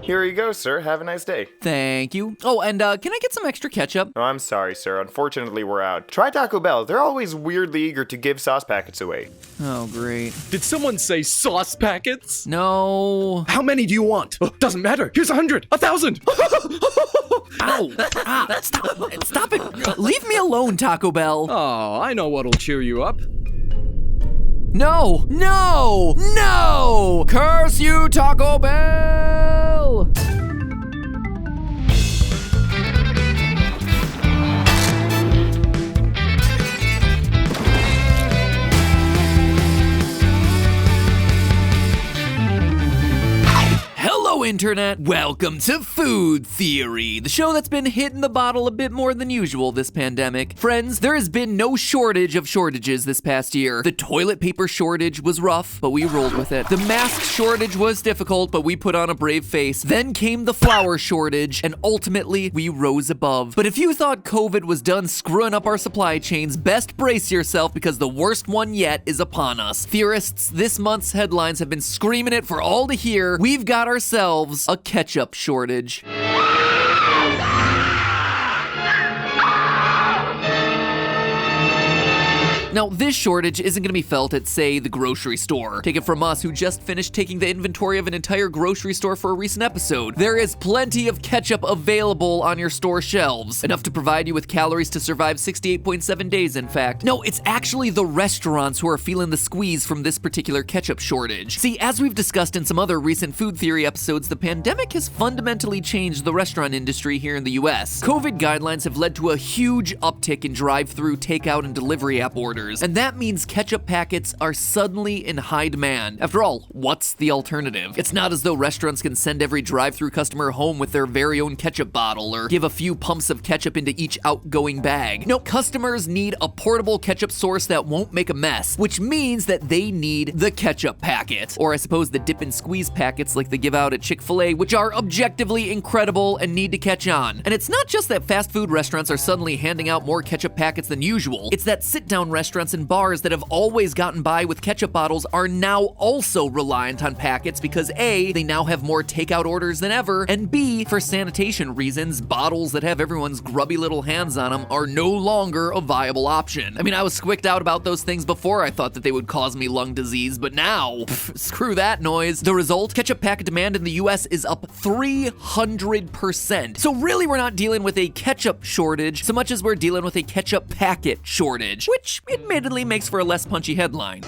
Here you go, sir. Have a nice day. Thank you. Oh, and can I get some extra ketchup? Oh, I'm sorry, sir. Unfortunately, we're out. Try Taco Bell. They're always weirdly eager to give sauce packets away. Oh, great. Did someone say sauce packets? No. How many do you want? Oh, doesn't matter. Here's 100, 1,000. Ow! Stop it! Leave me alone, Taco Bell! Oh, I know what'll cheer you up. No! No! No! Curse you, Taco Bell! Hello, Internet! Welcome to Food Theory, the show that's been hitting the bottle a bit more than usual this pandemic. Friends, there has been no shortage of shortages this past year. The toilet paper shortage was rough, but we rolled with it. The mask shortage was difficult, but we put on a brave face. Then came the flour shortage, and ultimately, we rose above. But if you thought COVID was done screwing up our supply chains, best brace yourself because the worst one yet is upon us. Theorists, this month's headlines have been screaming it for all to hear. We've got ourselves a ketchup shortage. Now, this shortage isn't going to be felt at, say, the grocery store. Take it from us, who just finished taking the inventory of an entire grocery store for a recent episode. There is plenty of ketchup available on your store shelves. Enough to provide you with calories to survive 68.7 days, in fact. No, it's actually the restaurants who are feeling the squeeze from this particular ketchup shortage. See, as we've discussed in some other recent food theory episodes, the pandemic has fundamentally changed the restaurant industry here in the US. COVID guidelines have led to a huge uptick in drive-through, takeout, and delivery app orders. And that means ketchup packets are suddenly in high demand. After all, what's the alternative? It's not as though restaurants can send every drive-through customer home with their very own ketchup bottle or give a few pumps of ketchup into each outgoing bag. No, customers need a portable ketchup source that won't make a mess, which means that they need the ketchup packet. Or I suppose the dip and squeeze packets like they give out at Chick-fil-A, which are objectively incredible and need to catch on. And it's not just that fast food restaurants are suddenly handing out more ketchup packets than usual. It's that sit-down restaurants and bars that have always gotten by with ketchup bottles are now also reliant on packets because A, they now have more takeout orders than ever, and B, for sanitation reasons, bottles that have everyone's grubby little hands on them are no longer a viable option. I mean, I was squicked out about those things before I thought that they would cause me lung disease, but now, screw that noise. The result, ketchup packet demand in the US is up 300%. So really, we're not dealing with a ketchup shortage so much as we're dealing with a ketchup packet shortage, which admittedly makes for a less punchy headline.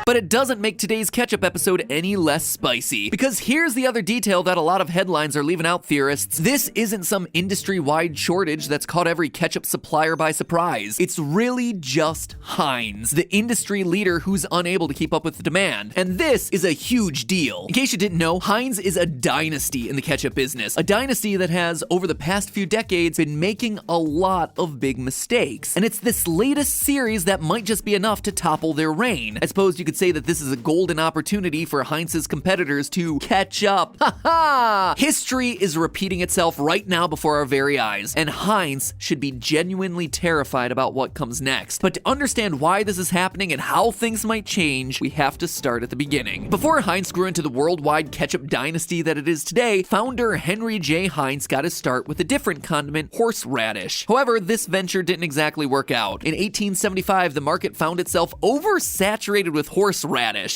But it doesn't make today's ketchup episode any less spicy. Because here's the other detail that a lot of headlines are leaving out, theorists. This isn't some industry-wide shortage that's caught every ketchup supplier by surprise. It's really just Heinz, the industry leader who's unable to keep up with the demand. And this is a huge deal. In case you didn't know, Heinz is a dynasty in the ketchup business. A dynasty that has, over the past few decades, been making a lot of big mistakes. And it's this latest series that might just be enough to topple their reign. I suppose you could say that this is a golden opportunity for Heinz's competitors to catch up. Ha ha! History is repeating itself right now before our very eyes, and Heinz should be genuinely terrified about what comes next. But to understand why this is happening and how things might change, we have to start at the beginning. Before Heinz grew into the worldwide ketchup dynasty that it is today, founder Henry J. Heinz got his start with a different condiment, horseradish. However, this venture didn't exactly work out. In 1875, the market found itself oversaturated with horseradish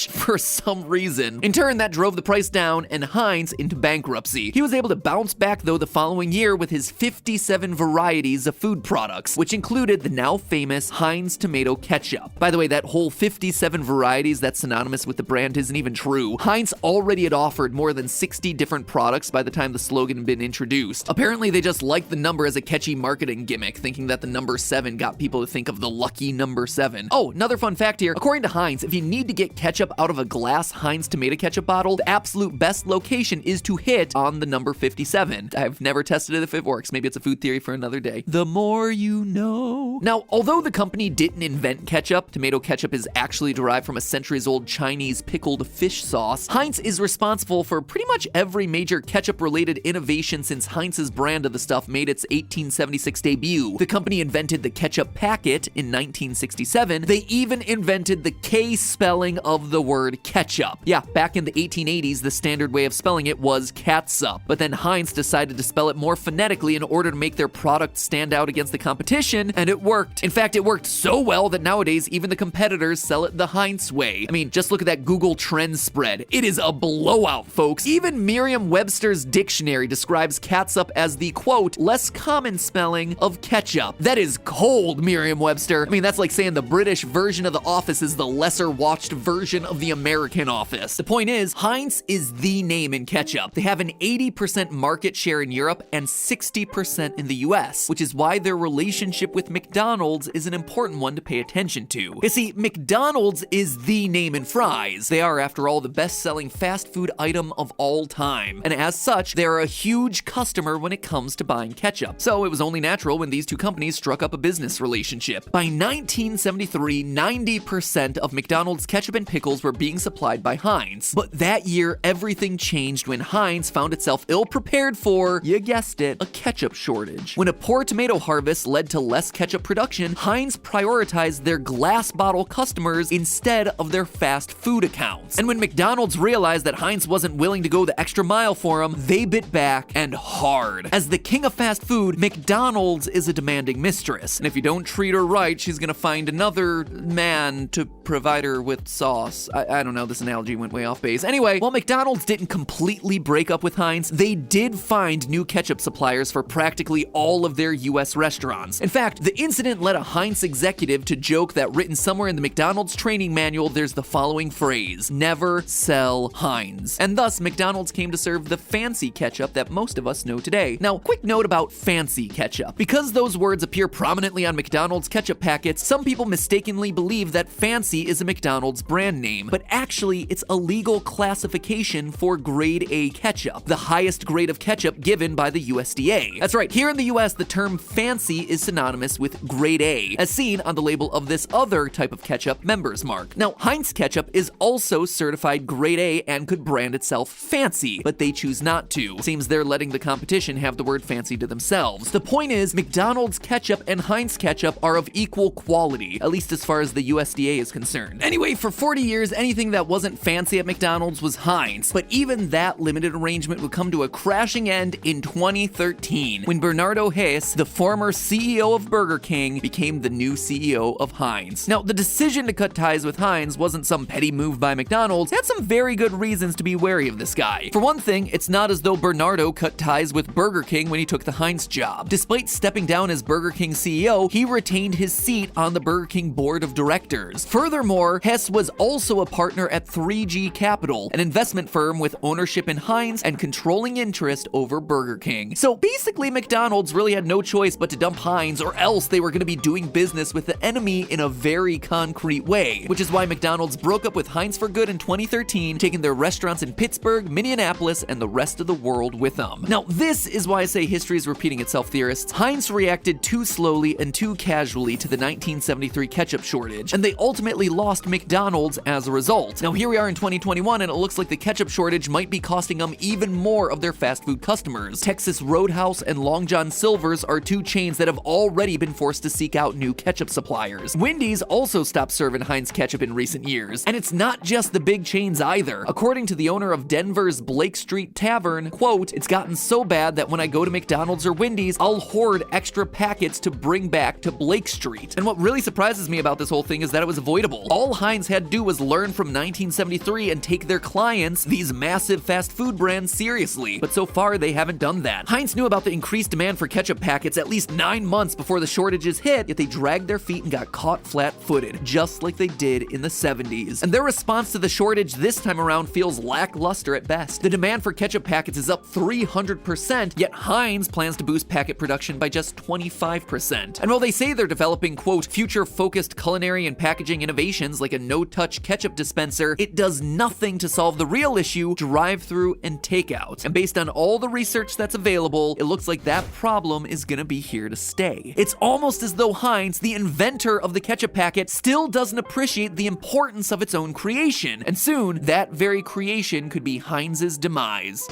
for some reason. In turn, that drove the price down and Heinz into bankruptcy. He was able to bounce back though the following year with his 57 varieties of food products, which included the now famous Heinz tomato ketchup. By the way, that whole 57 varieties that's synonymous with the brand isn't even true. Heinz already had offered more than 60 different products by the time the slogan had been introduced. Apparently, they just liked the number as a catchy marketing gimmick, thinking that the number 7 got people to think of the lucky number 7. Oh, another fun fact here. According to Heinz, if you need to get ketchup out of a glass Heinz tomato ketchup bottle, the absolute best location is to hit on the number 57. I've never tested it if it works. Maybe it's a food theory for another day. The more you know. Now, although the company didn't invent ketchup, tomato ketchup is actually derived from a centuries-old Chinese pickled fish sauce, Heinz is responsible for pretty much every major ketchup-related innovation since Heinz's brand of the stuff made its 1876 debut. The company invented the ketchup packet in 1967. They even invented the K-spell spelling of the word ketchup. Yeah, back in the 1880s, the standard way of spelling it was catsup, but then Heinz decided to spell it more phonetically in order to make their product stand out against the competition, and it worked. In fact, it worked so well that nowadays even the competitors sell it the Heinz way. I mean, just look at that Google Trends spread. It is a blowout, folks. Even Merriam-Webster's dictionary describes catsup as the, quote, less common spelling of ketchup. That is cold, Merriam-Webster. I mean, that's like saying the British version of The Office is the lesser watched version of the American Office. The point is, Heinz is the name in ketchup. They have an 80% market share in Europe and 60% in the US, which is why their relationship with McDonald's is an important one to pay attention to. You see, McDonald's is the name in fries. They are, after all, the best-selling fast food item of all time, and as such, they are a huge customer when it comes to buying ketchup. So it was only natural when these two companies struck up a business relationship. By 1973, 90% of McDonald's ketchup and pickles were being supplied by Heinz. But that year, everything changed when Heinz found itself ill-prepared for, you guessed it, a ketchup shortage. When a poor tomato harvest led to less ketchup production, Heinz prioritized their glass bottle customers instead of their fast food accounts. And when McDonald's realized that Heinz wasn't willing to go the extra mile for them, they bit back, and hard. As the king of fast food, McDonald's is a demanding mistress, and if you don't treat her right, she's gonna find another man to provide her with sauce. I don't know, this analogy went way off base. Anyway, while McDonald's didn't completely break up with Heinz, they did find new ketchup suppliers for practically all of their US restaurants. In fact, the incident led a Heinz executive to joke that written somewhere in the McDonald's training manual, there's the following phrase: never sell Heinz. And thus, McDonald's came to serve the fancy ketchup that most of us know today. Now, quick note about fancy ketchup. Because those words appear prominently on McDonald's ketchup packets, some people mistakenly believe that fancy is a McDonald's brand name, but actually it's a legal classification for grade A ketchup, the highest grade of ketchup given by the USDA. That's right, here in the US, the term fancy is synonymous with grade A, as seen on the label of this other type of ketchup, Member's Mark. Now, Heinz ketchup is also certified grade A and could brand itself fancy, but they choose not to. Seems they're letting the competition have the word fancy to themselves. The point is, McDonald's ketchup and Heinz ketchup are of equal quality, at least as far as the USDA is concerned. Anyway, for 40 years, anything that wasn't fancy at McDonald's was Heinz, but even that limited arrangement would come to a crashing end in 2013, when Bernardo Hess, the former CEO of Burger King, became the new CEO of Heinz. Now, the decision to cut ties with Heinz wasn't some petty move by McDonald's. It had some very good reasons to be wary of this guy. For one thing, it's not as though Bernardo cut ties with Burger King when he took the Heinz job. Despite stepping down as Burger King CEO, he retained his seat on the Burger King board of directors. Furthermore, Hess was also a partner at 3G Capital, an investment firm with ownership in Heinz and controlling interest over Burger King. So basically, McDonald's really had no choice but to dump Heinz, or else they were going to be doing business with the enemy in a very concrete way, which is why McDonald's broke up with Heinz for good in 2013, taking their restaurants in Pittsburgh, Minneapolis, and the rest of the world with them. Now, this is why I say history is repeating itself, theorists. Heinz reacted too slowly and too casually to the 1973 ketchup shortage, and they ultimately lost McDonald's as a result. Now, here we are in 2021, and it looks like the ketchup shortage might be costing them even more of their fast food customers. Texas Roadhouse and Long John Silver's are two chains that have already been forced to seek out new ketchup suppliers. Wendy's also stopped serving Heinz ketchup in recent years, and it's not just the big chains either. According to the owner of Denver's Blake Street Tavern, quote, "It's gotten so bad that when I go to McDonald's or Wendy's, I'll hoard extra packets to bring back to Blake Street." And what really surprises me about this whole thing is that it was avoidable. All Heinz had to do was learn from 1973 and take their clients, these massive fast food brands, seriously. But so far, they haven't done that. Heinz knew about the increased demand for ketchup packets at least 9 months before the shortages hit, yet they dragged their feet and got caught flat-footed, just like they did in the 70s. And their response to the shortage this time around feels lackluster at best. The demand for ketchup packets is up 300%, yet Heinz plans to boost packet production by just 25%. And while they say they're developing, quote, future-focused culinary and packaging innovations like a no-touch ketchup dispenser, it does nothing to solve the real issue, drive-through and takeout. And based on all the research that's available, it looks like that problem is gonna be here to stay. It's almost as though Heinz, the inventor of the ketchup packet, still doesn't appreciate the importance of its own creation. And soon, that very creation could be Heinz's demise.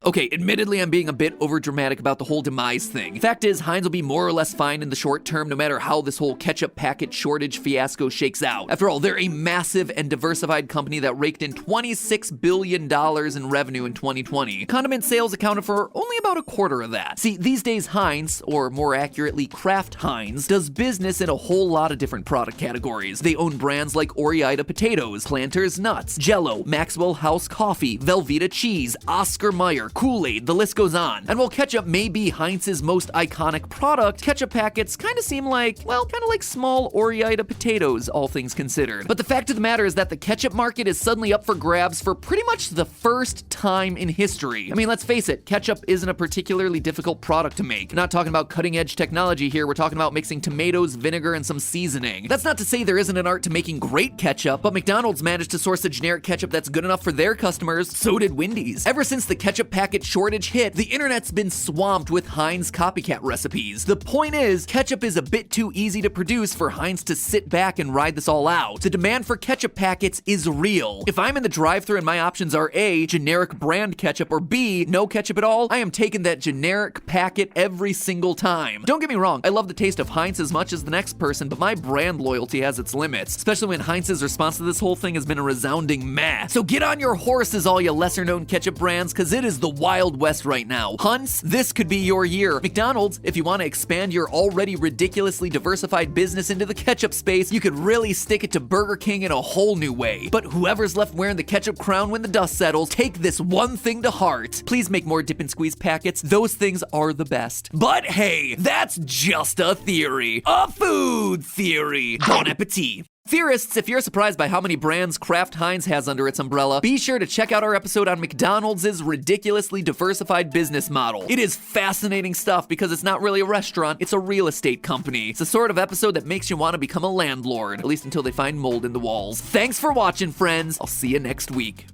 Okay, admittedly, I'm being a bit overdramatic about the whole demise thing. Fact is, Heinz will be more or less fine in the short term, no matter how this whole ketchup packet shortage fiasco shakes out. After all, they're a massive and diversified company that raked in $26 billion in revenue in 2020. Condiment sales accounted for only about a quarter of that. See, these days Heinz, or more accurately Kraft Heinz, does business in a whole lot of different product categories. They own brands like Ore-Ida potatoes, Planters nuts, Jell-O, Maxwell House coffee, Velveeta cheese, Oscar Mayer, Kool-Aid, the list goes on. And while ketchup may be Heinz's most iconic product, ketchup packets kind of seem like, well, kind of like small Ore-Ida potatoes, all things considered. But the fact of the matter is that the ketchup market is suddenly up for grabs for pretty much the first time in history. I mean, let's face it, ketchup isn't a particularly difficult product to make. We're not talking about cutting-edge technology here, we're talking about mixing tomatoes, vinegar, and some seasoning. That's not to say there isn't an art to making great ketchup, but McDonald's managed to source a generic ketchup that's good enough for their customers, so did Wendy's. Ever since the ketchup packet shortage hit, the internet's been swamped with Heinz copycat recipes. The point is, ketchup is a bit too easy to produce for Heinz to sit back and ride this all out. The demand for ketchup packets is real. If I'm in the drive-thru and my options are A, generic brand ketchup, or B, no ketchup at all, I am taking that generic packet every single time. Don't get me wrong, I love the taste of Heinz as much as the next person, but my brand loyalty has its limits, especially when Heinz's response to this whole thing has been a resounding meh. So get on your horses, all you lesser-known ketchup brands, cause it is the Wild West right now. Hunts, this could be your year. McDonald's, if you want to expand your already ridiculously diversified business into the ketchup space, you could really stick it to Burger King in a whole new way. But whoever's left wearing the ketchup crown when the dust settles, take this one thing to heart. Please make more dip and squeeze packets. Those things are the best. But hey, that's just a theory. A food theory. Bon appetit. Theorists, if you're surprised by how many brands Kraft Heinz has under its umbrella, be sure to check out our episode on McDonald's ridiculously diversified business model. It is fascinating stuff because it's not really a restaurant, it's a real estate company. It's the sort of episode that makes you want to become a landlord, at least until they find mold in the walls. Thanks for watching, friends. I'll see you next week.